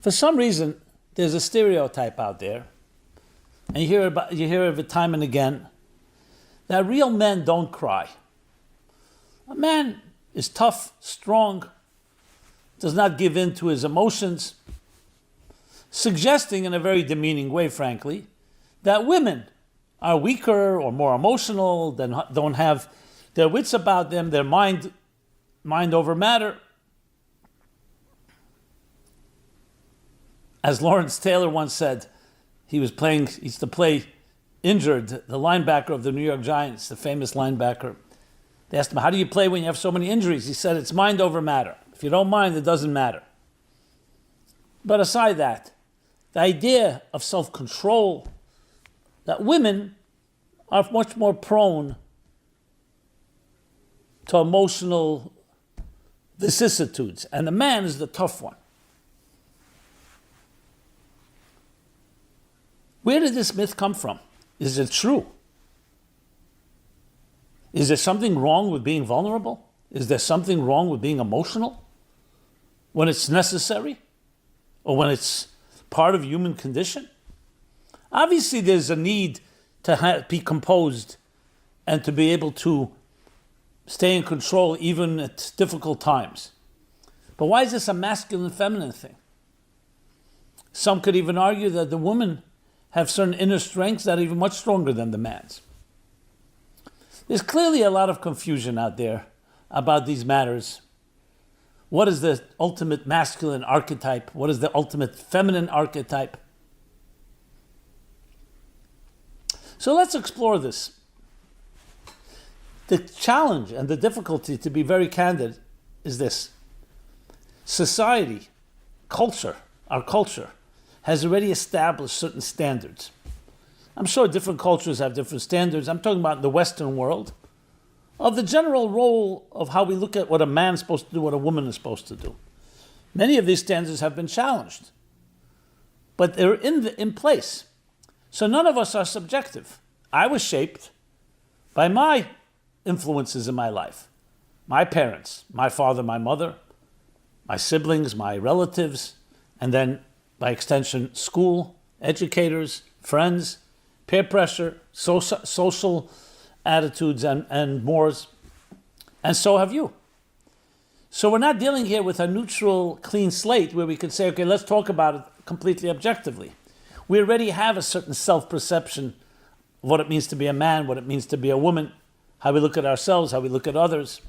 For some reason, there's a stereotype out there, and you hear of it time and again, that real men don't cry. A man is tough, strong, does not give in to his emotions, suggesting in a very demeaning way, frankly, that women are weaker or more emotional, don't have their wits about them, their mind over matter. As Lawrence Taylor once said, he used to play injured, the linebacker of the New York Giants, the famous linebacker. They asked him, how do you play when you have so many injuries? He said, it's mind over matter. If you don't mind, it doesn't matter. But aside that, the idea of self-control, that women are much more prone to emotional vicissitudes, and the man is the tough one. Where did this myth come from? Is it true? Is there something wrong with being vulnerable? Is there something wrong with being emotional when it's necessary or when it's part of human condition? Obviously, there's a need to be composed and to be able to stay in control even at difficult times. But why is this a masculine-feminine thing? Some could even argue that the women have certain inner strengths that are even much stronger than the man's. There's clearly a lot of confusion out there about these matters. What is the ultimate masculine archetype? What is the ultimate feminine archetype? So let's explore this. The challenge and the difficulty, to be very candid, is this. Society, culture, our culture, has already established certain standards. I'm sure different cultures have different standards. I'm talking about the Western world, of the general role of how we look at what a man's supposed to do, what a woman is supposed to do. Many of these standards have been challenged, but they're in place. So none of us are subjective. I was shaped by my influences in my life. My parents, my father, my mother, my siblings, my relatives, and then by extension, school, educators, friends, peer pressure, social attitudes and mores, and so have you. So we're not dealing here with a neutral, clean slate where we could say, okay, let's talk about it completely objectively. We already have a certain self-perception of what it means to be a man, what it means to be a woman, how we look at ourselves, how we look at others.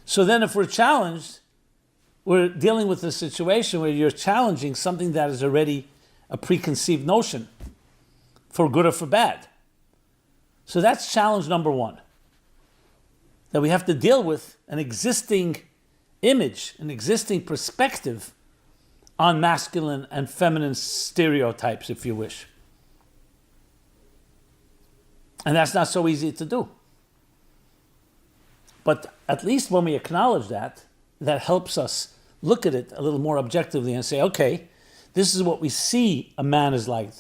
So then if we're challenged, we're dealing with a situation where you're challenging something that is already a preconceived notion, for good or for bad. So that's challenge number one, that we have to deal with an existing image, an existing perspective on masculine and feminine stereotypes, if you wish. And that's not so easy to do. But at least when we acknowledge that, that helps us look at it a little more objectively and say, okay, this is what we see a man is like,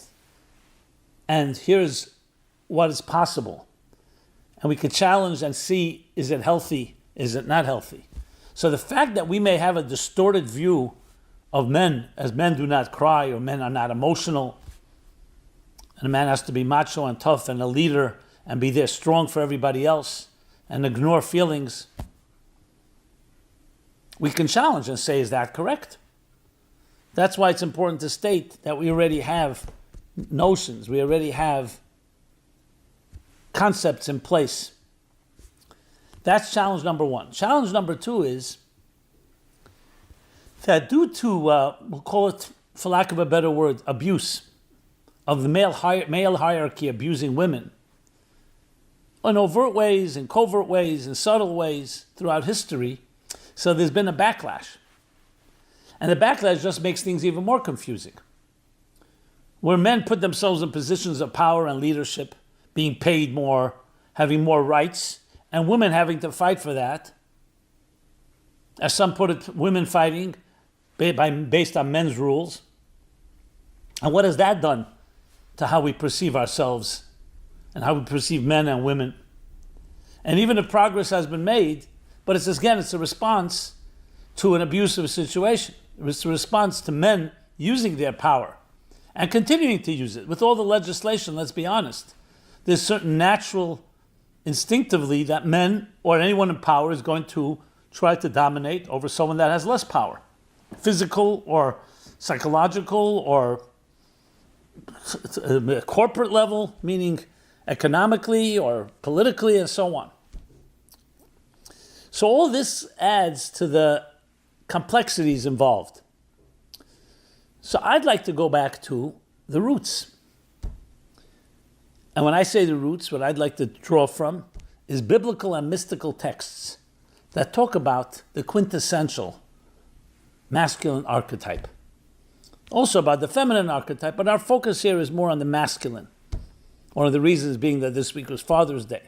and here's what is possible. And we could challenge and see, is it healthy, is it not healthy? So the fact that we may have a distorted view of men, as men do not cry or men are not emotional, and a man has to be macho and tough and a leader and be there strong for everybody else and ignore feelings, we can challenge and say, is that correct? That's why it's important to state that we already have notions, we already have concepts in place. That's challenge number one. Challenge number two is that due to, we'll call it, for lack of a better word, abuse of the male hierarchy abusing women, in overt ways, in covert ways, in subtle ways throughout history, so there's been a backlash. And the backlash just makes things even more confusing. Where men put themselves in positions of power and leadership, being paid more, having more rights, and women having to fight for that. As some put it, women fighting based on men's rules. And what has that done to how we perceive ourselves and how we perceive men and women? And even if progress has been made, but it's a response to an abusive situation. It was a response to men using their power and continuing to use it. With all the legislation, let's be honest, there's certain natural, instinctively, that men or anyone in power is going to try to dominate over someone that has less power, physical or psychological or corporate level, meaning economically or politically and so on. So all this adds to the complexities involved. So I'd like to go back to the roots. And when I say the roots, what I'd like to draw from is biblical and mystical texts that talk about the quintessential masculine archetype. Also about the feminine archetype, but our focus here is more on the masculine. One of the reasons being that this week was Father's Day.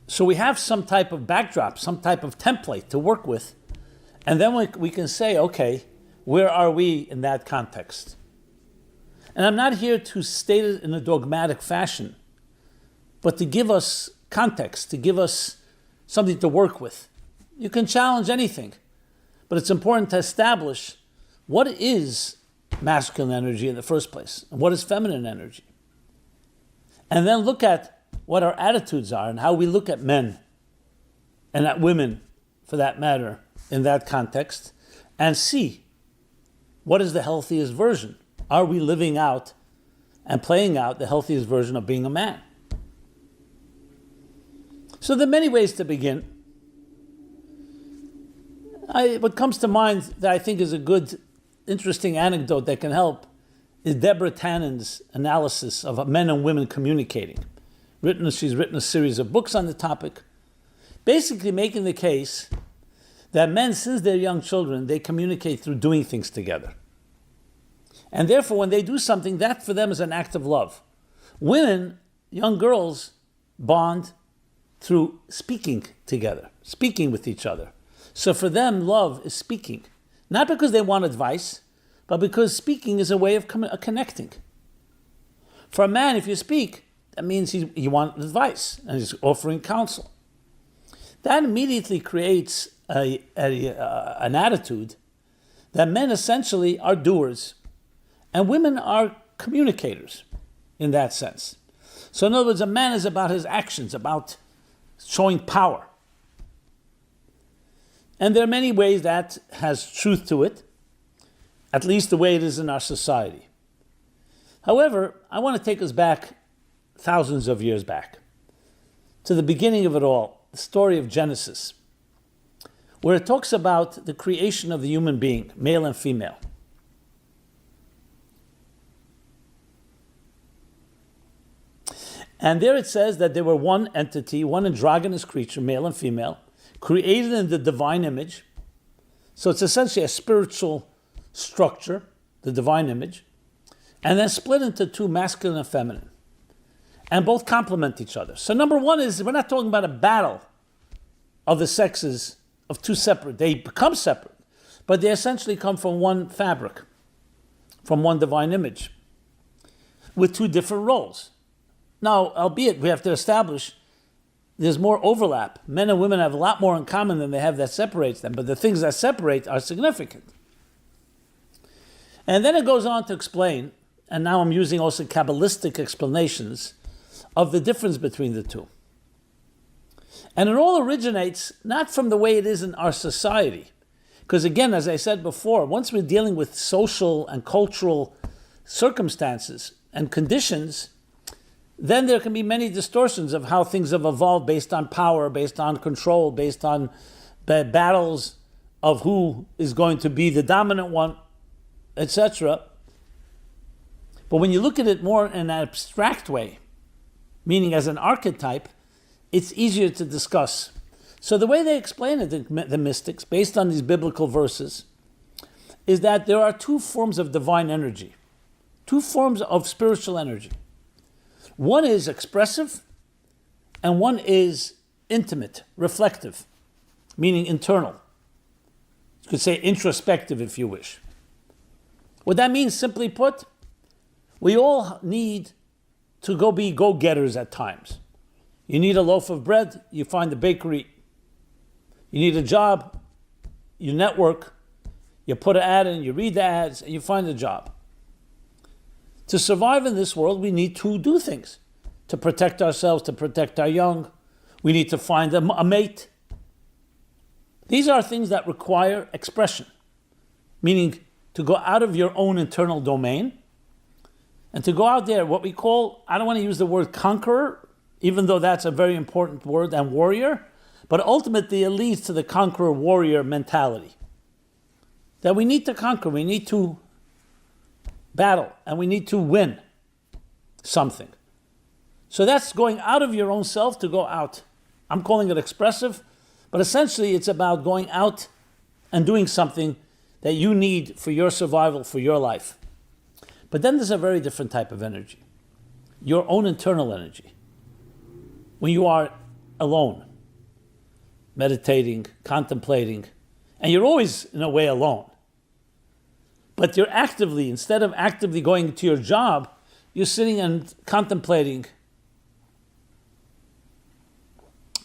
So we have some type of backdrop, some type of template to work with, and then we can say, okay, where are we in that context? And I'm not here to state it in a dogmatic fashion, but to give us context, to give us something to work with. You can challenge anything, but it's important to establish what is masculine energy in the first place, and what is feminine energy. And then look at what our attitudes are and how we look at men and at women, for that matter, in that context, and see what is the healthiest version. Are we living out and playing out the healthiest version of being a man? So there are many ways to begin. What comes to mind that I think is a good, interesting anecdote that can help is Deborah Tannen's analysis of men and women communicating. She's written a series of books on the topic, basically making the case that men, since they're young children, they communicate through doing things together. And therefore, when they do something, that for them is an act of love. Women, young girls, bond through speaking together, speaking with each other. So for them, love is speaking. Not because they want advice, but because speaking is a way of connecting. For a man, if you speak, that means you want advice, and he's offering counsel. That immediately creates an attitude that men essentially are doers, and women are communicators in that sense. So in other words, a man is about his actions, about showing power. And there are many ways that has truth to it, at least the way it is in our society. However, I want to take us back thousands of years back, to the beginning of it all, the story of Genesis, where it talks about the creation of the human being, male and female. And there it says that they were one entity, one androgynous creature, male and female, created in the divine image. So it's essentially a spiritual structure, the divine image, and then split into two, masculine and feminine. And both complement each other. So number one is, we're not talking about a battle of the sexes of two separate. They become separate, but they essentially come from one fabric, from one divine image, with two different roles. Now, albeit we have to establish there's more overlap. Men and women have a lot more in common than they have that separates them, but the things that separate are significant. And then it goes on to explain, and now I'm using also Kabbalistic explanations of the difference between the two. And it all originates not from the way it is in our society. Because again, as I said before, once we're dealing with social and cultural circumstances and conditions, then there can be many distortions of how things have evolved based on power, based on control, based on battles of who is going to be the dominant one, etc. But when you look at it more in an abstract way, meaning as an archetype, it's easier to discuss. So the way they explain it, the mystics, based on these biblical verses, is that there are two forms of divine energy, two forms of spiritual energy. One is expressive, and one is intimate, reflective, meaning internal. You could say introspective if you wish. What that means, simply put, we all need to be go-getters at times. You need a loaf of bread, you find the bakery. You need a job, you network, you put an ad in, you read the ads, and you find a job. To survive in this world, we need to do things. To protect ourselves, to protect our young. We need to find a mate. These are things that require expression, meaning to go out of your own internal domain and to go out there, what we call, I don't want to use the word conqueror, even though that's a very important word, and warrior, but ultimately it leads to the conqueror-warrior mentality. That we need to conquer, we need to battle, and we need to win something. So that's going out of your own self to go out. I'm calling it expressive, but essentially it's about going out and doing something that you need for your survival, for your life. But then there's a very different type of energy. Your own internal energy. When you are alone, meditating, contemplating, and you're always in a way alone. But you're actively, instead of actively going to your job, you're sitting and contemplating,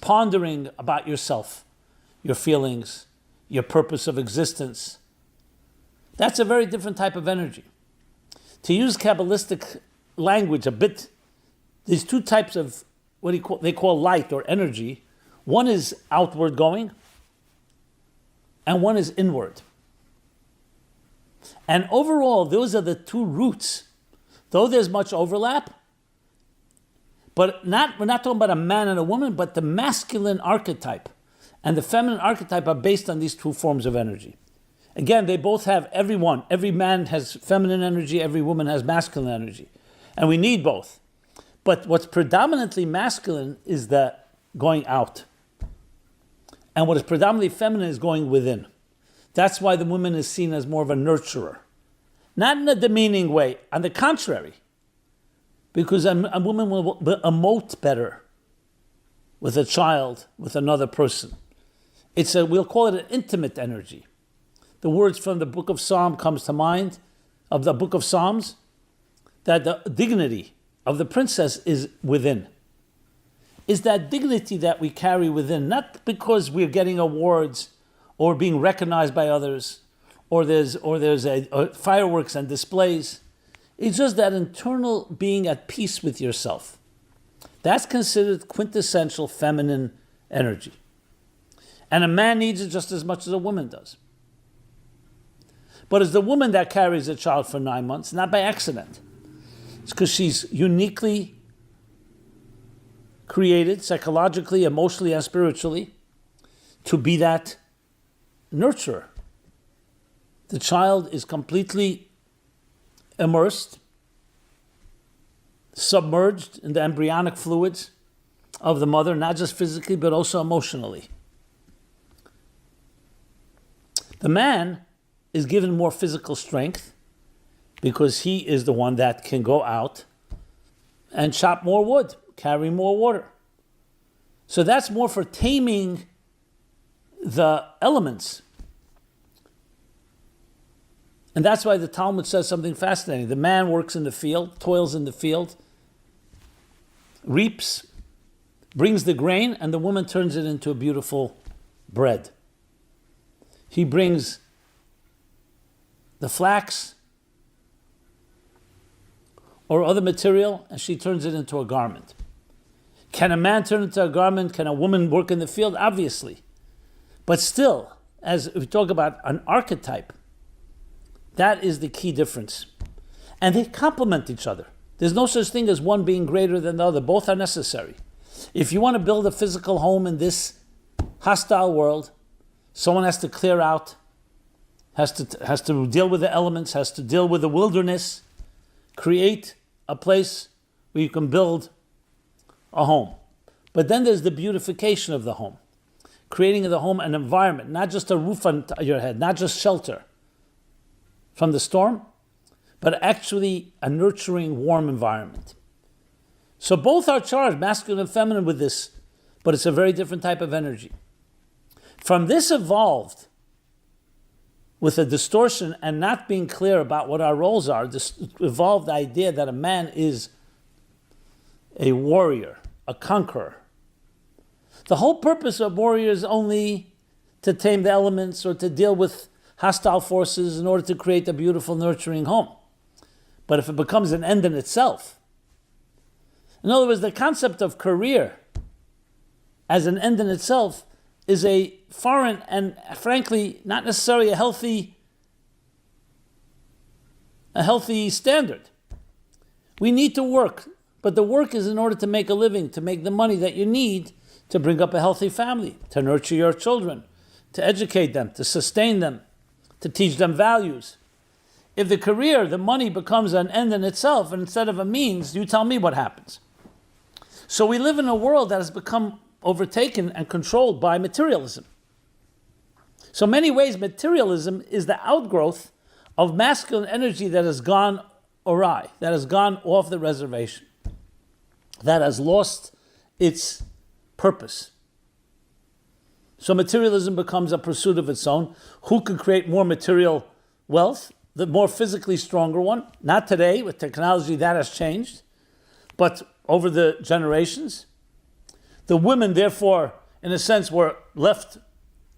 pondering about yourself, your feelings, your purpose of existence. That's a very different type of energy. To use Kabbalistic language a bit, there's two types of they call light or energy. One is outward going, and one is inward. And overall, those are the two roots. Though there's much overlap, but we're not talking about a man and a woman, but the masculine archetype and the feminine archetype are based on these two forms of energy. Again, they both have every man has feminine energy, every woman has masculine energy. And we need both. But what's predominantly masculine is the going out. And what is predominantly feminine is going within. That's why the woman is seen as more of a nurturer. Not in a demeaning way, on the contrary. Because a woman will emote better with a child, with another person. We'll call it an intimate energy. The words from the book of Psalm comes to mind, of the book of Psalms, that the dignity of the princess is within. Is that dignity that we carry within, not because we're getting awards or being recognized by others, or there's fireworks and displays. It's just that internal being at peace with yourself. That's considered quintessential feminine energy. And a man needs it just as much as a woman does. But it's the woman that carries a child for 9 months, not by accident. It's because she's uniquely created, psychologically, emotionally, and spiritually, to be that nurturer. The child is completely immersed, submerged in the embryonic fluids of the mother, not just physically, but also emotionally. The man is given more physical strength because he is the one that can go out and chop more wood, carry more water. So that's more for taming the elements. And that's why the Talmud says something fascinating. The man works in the field, toils in the field, reaps, brings the grain, and the woman turns it into a beautiful bread. He brings the flax or other material, and she turns it into a garment. Can a man turn into a garment? Can a woman work in the field? Obviously. But still, as we talk about an archetype, that is the key difference. And they complement each other. There's no such thing as one being greater than the other. Both are necessary. If you want to build a physical home in this hostile world, someone has to clear out, has to deal with the elements, has to deal with the wilderness, create a place where you can build a home. But then there's the beautification of the home, creating of the home an environment, not just a roof on your head, not just shelter from the storm, but actually a nurturing, warm environment. So both are charged, masculine and feminine, with this, but it's a very different type of energy. From this evolved, with a distortion and not being clear about what our roles are, this evolved the idea that a man is a warrior, a conqueror, The whole purpose of warrior is only to tame the elements or to deal with hostile forces in order to create a beautiful, nurturing home. But if it becomes an end in itself, in other words, the concept of career as an end in itself is a foreign and, frankly, not necessarily a healthy standard. We need to work, but the work is in order to make a living, to make the money that you need to bring up a healthy family, to nurture your children, to educate them, to sustain them, to teach them values. If the career, the money becomes an end in itself and instead of a means, you tell me what happens. So we live in a world that has become overtaken and controlled by materialism. So in many ways, materialism is the outgrowth of masculine energy that has gone awry, that has gone off the reservation, that has lost its purpose. So materialism becomes a pursuit of its own. Who can create more material wealth? The more physically stronger one. Not today, with technology that has changed, but over the generations. The women, therefore, in a sense, were left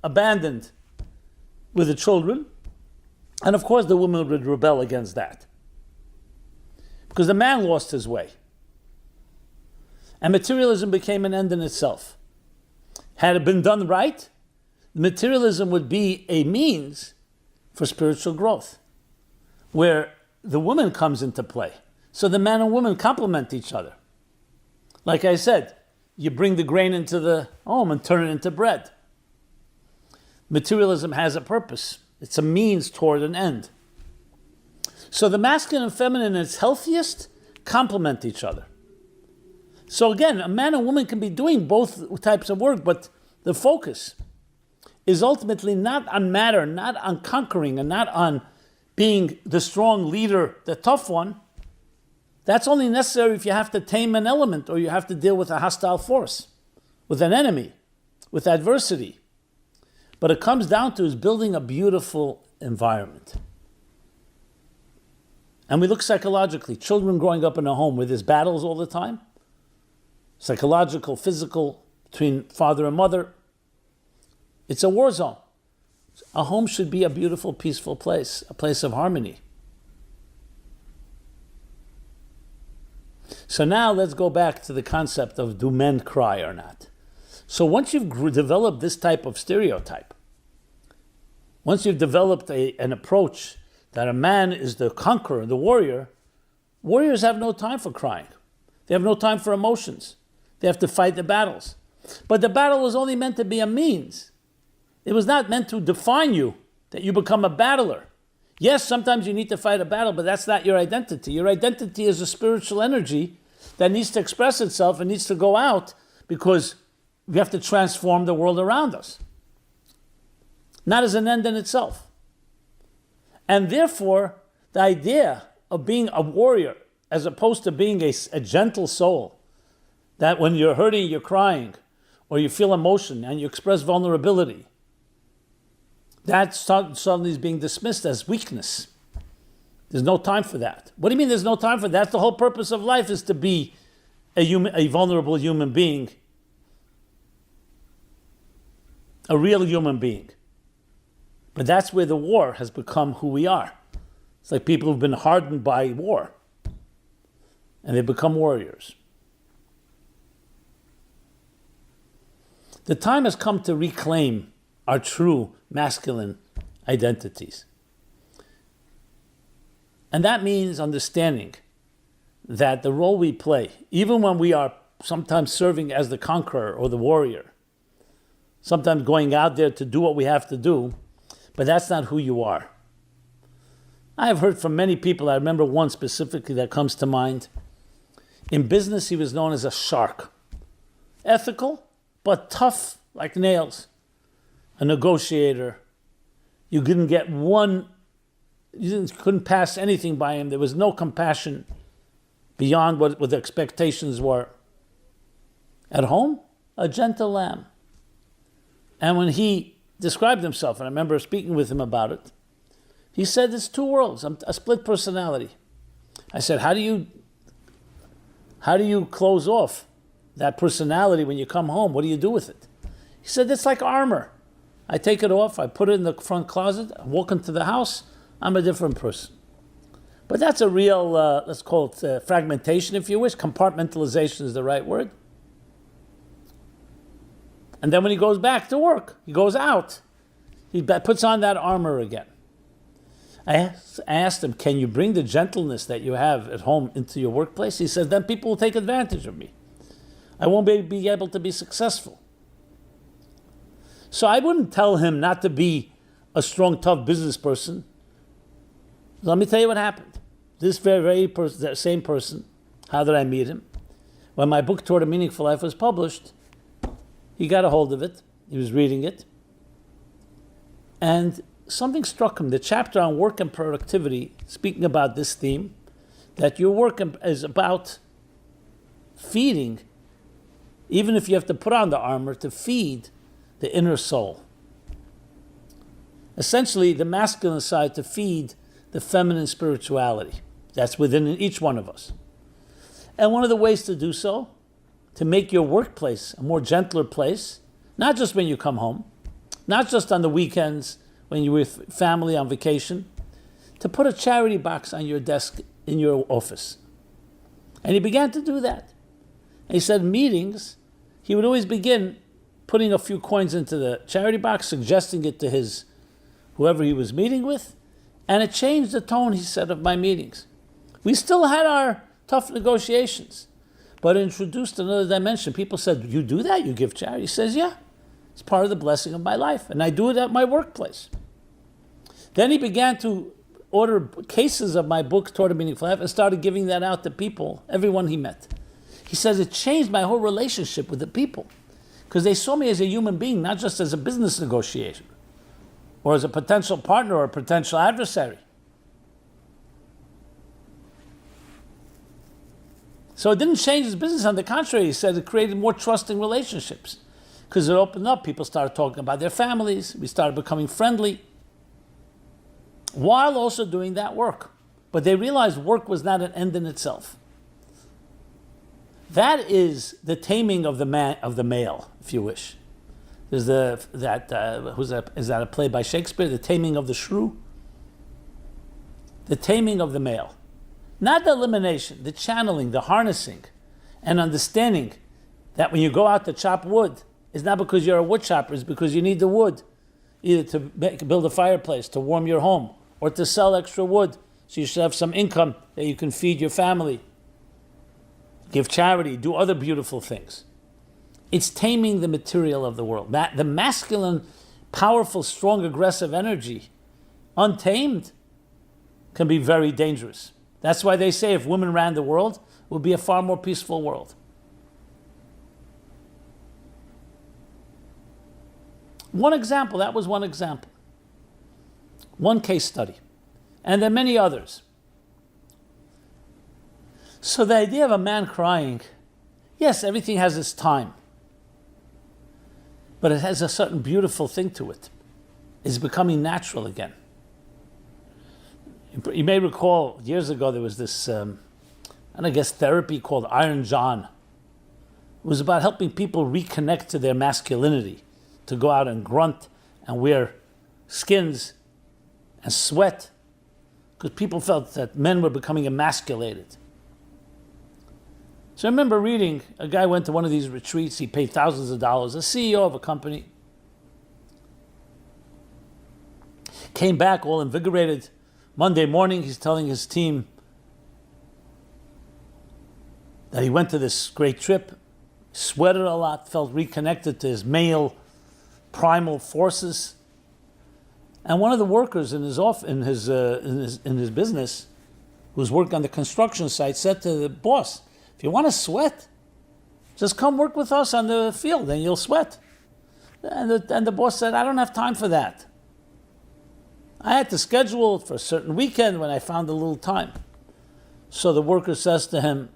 abandoned with the children. And of course, the women would rebel against that, because the man lost his way. And materialism became an end in itself. Had it been done right, materialism would be a means for spiritual growth, where the woman comes into play. So the man and woman complement each other. Like I said, you bring the grain into the home and turn it into bread. Materialism has a purpose. It's a means toward an end. So the masculine and feminine, in its healthiest, complement each other. So again, a man and woman can be doing both types of work, but the focus is ultimately not on matter, not on conquering, and not on being the strong leader, the tough one. That's only necessary if you have to tame an element or you have to deal with a hostile force, with an enemy, with adversity. But it comes down to is building a beautiful environment. And we look psychologically, children growing up in a home where there's battles all the time, psychological, physical, between father and mother, it's a war zone. A home should be a beautiful, peaceful place, a place of harmony. So now let's go back to the concept of do men cry or not. So once you've developed this type of stereotype, once you've developed an approach that a man is the conqueror, the warrior, warriors have no time for crying. They have no time for emotions. They have to fight the battles. But the battle was only meant to be a means. It was not meant to define you, that you become a battler. Yes, sometimes you need to fight a battle, but that's not your identity. Your identity is a spiritual energy that needs to express itself and needs to go out because we have to transform the world around us. Not as an end in itself. And therefore, the idea of being a warrior as opposed to being a gentle soul, that when you're hurting, you're crying, or you feel emotion and you express vulnerability, that suddenly is being dismissed as weakness. There's no time for that. What do you mean there's no time for that? That's the whole purpose of life, is to be a vulnerable human being, a real human being. But that's where the war has become who we are. It's like people who've been hardened by war, and they become warriors. The time has come to reclaim our true masculine identities. And that means understanding that the role we play, even when we are sometimes serving as the conqueror or the warrior, sometimes going out there to do what we have to do, but that's not who you are. I have heard from many people, I remember one specifically that comes to mind. In business, he was known as a shark. Ethical, but tough like nails. A negotiator. You couldn't get one, couldn't pass anything by him. There was no compassion beyond what the expectations were. At home, a gentle lamb. And when he described himself, and I remember speaking with him about it, he said, it's two worlds, I'm a split personality. I said, how do you close off that personality when you come home? What do you do with it? He said, it's like armor. I take it off, I put it in the front closet, I walk into the house, I'm a different person. But that's a real, let's call it fragmentation if you wish. Compartmentalization is the right word. And then when he goes back to work, he goes out, he puts on that armor again. I asked him, can you bring the gentleness that you have at home into your workplace? He says, then people will take advantage of me. I won't be able to be successful. So I wouldn't tell him not to be a strong, tough business person. Let me tell you what happened. This that same person, how did I meet him? When my book, Toward a Meaningful Life, was published, he got a hold of it. He was reading it. And something struck him. The chapter on work and productivity, speaking about this theme, that your work is about feeding, even if you have to put on the armor, to feed the inner soul. Essentially, the masculine side to feed the feminine spirituality that's within each one of us. And one of the ways to do so, to make your workplace a more gentler place, not just when you come home, not just on the weekends when you're with family on vacation, to put a charity box on your desk in your office. And he began to do that. And he said meetings, he would always begin putting a few coins into the charity box, suggesting it to his whoever he was meeting with, and it changed the tone, he said, of my meetings. We still had our tough negotiations, but it introduced another dimension. People said, you do that? You give charity? He says, yeah, it's part of the blessing of my life, and I do it at my workplace. Then he began to order cases of my book, Toward a Meaningful Life, and started giving that out to people, everyone he met. He says, it changed my whole relationship with the people, because they saw me as a human being, not just as a business negotiator, or as a potential partner or a potential adversary. So it didn't change his business. On the contrary, he said it created more trusting relationships, because it opened up. People started talking about their families. We started becoming friendly, while also doing that work. But they realized work was not an end in itself. That is the taming of the male, if you wish. There's is that a play by Shakespeare? The Taming of the Shrew. The taming of the male, not the elimination, the channeling, the harnessing, and understanding that when you go out to chop wood, it's not because you're a wood chopper; it's because you need the wood, either to build a fireplace, to warm your home, or to sell extra wood, so you should have some income that you can feed your family. Give charity, do other beautiful things. It's taming the material of the world. The masculine, powerful, strong, aggressive energy, untamed, can be very dangerous. That's why they say if women ran the world, it would be a far more peaceful world. One example, that was one example. One case study. And there are many others. So the idea of a man crying, yes, everything has its time, but it has a certain beautiful thing to it. It's becoming natural again. You may recall years ago there was this, therapy called Iron John. It was about helping people reconnect to their masculinity, to go out and grunt and wear skins and sweat, because people felt that men were becoming emasculated. So I remember reading, a guy went to one of these retreats, he paid thousands of dollars, a CEO of a company, came back all invigorated. Monday morning, he's telling his team that he went to this great trip, sweated a lot, felt reconnected to his male primal forces. And one of the workers in his business, who was working on the construction site, said to the boss, if you want to sweat, just come work with us on the field and you'll sweat. And the boss said, I don't have time for that. I had to schedule it for a certain weekend when I found a little time. So the worker says to him,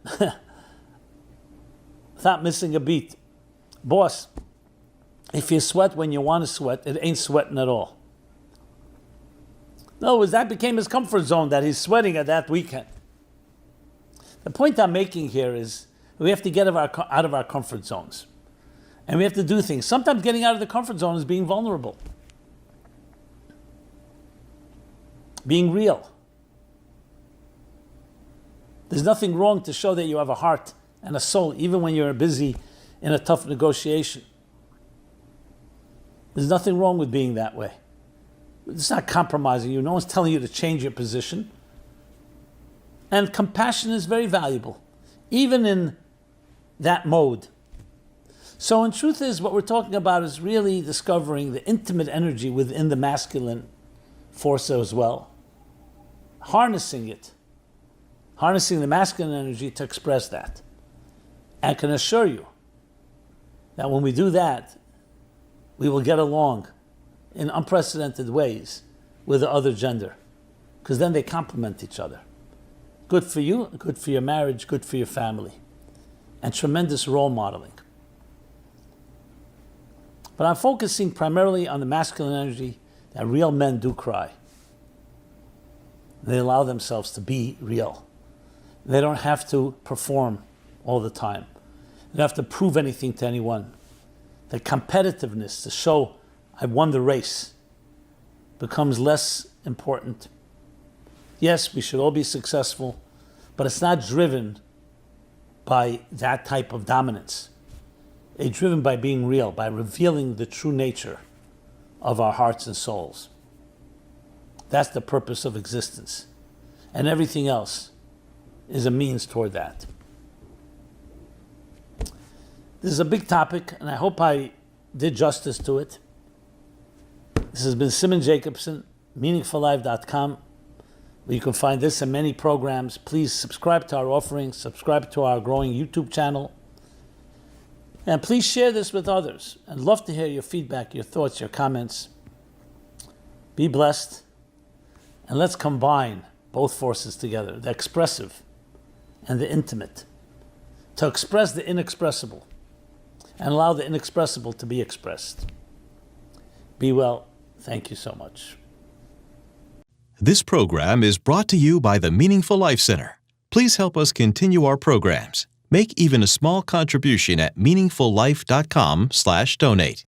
without missing a beat, boss, if you sweat when you want to sweat, it ain't sweating at all. In other words, that became his comfort zone, that he's sweating at that weekend. The point I'm making here is We have to get out of our comfort zones. And we have to do things. Sometimes getting out of the comfort zone is being vulnerable. Being real. There's nothing wrong to show that you have a heart and a soul, even when you're busy in a tough negotiation. There's nothing wrong with being that way. It's not compromising you. No one's telling you to change your position. And compassion is very valuable, even in that mode. So in truth is, what we're talking about is really discovering the intimate energy within the masculine force as well. Harnessing it. Harnessing the masculine energy to express that. And can assure you that when we do that, we will get along in unprecedented ways with the other gender. Because then they complement each other. Good for you, good for your marriage, good for your family. And tremendous role modeling. But I'm focusing primarily on the masculine energy that real men do cry. They allow themselves to be real. They don't have to perform all the time. They don't have to prove anything to anyone. The competitiveness to show I won the race becomes less important. Yes, we should all be successful, but it's not driven by that type of dominance. It's driven by being real, by revealing the true nature of our hearts and souls. That's the purpose of existence. And everything else is a means toward that. This is a big topic, and I hope I did justice to it. This has been Simon Jacobson, meaningfullife.com, where you can find this and many programs. Please subscribe to our offerings, subscribe to our growing YouTube channel, and please share this with others. I'd love to hear your feedback, your thoughts, your comments. Be blessed, and let's combine both forces together, the expressive and the intimate, to express the inexpressible and allow the inexpressible to be expressed. Be well. Thank you so much. This program is brought to you by the Meaningful Life Center. Please help us continue our programs. Make even a small contribution at meaningfullife.com/donate.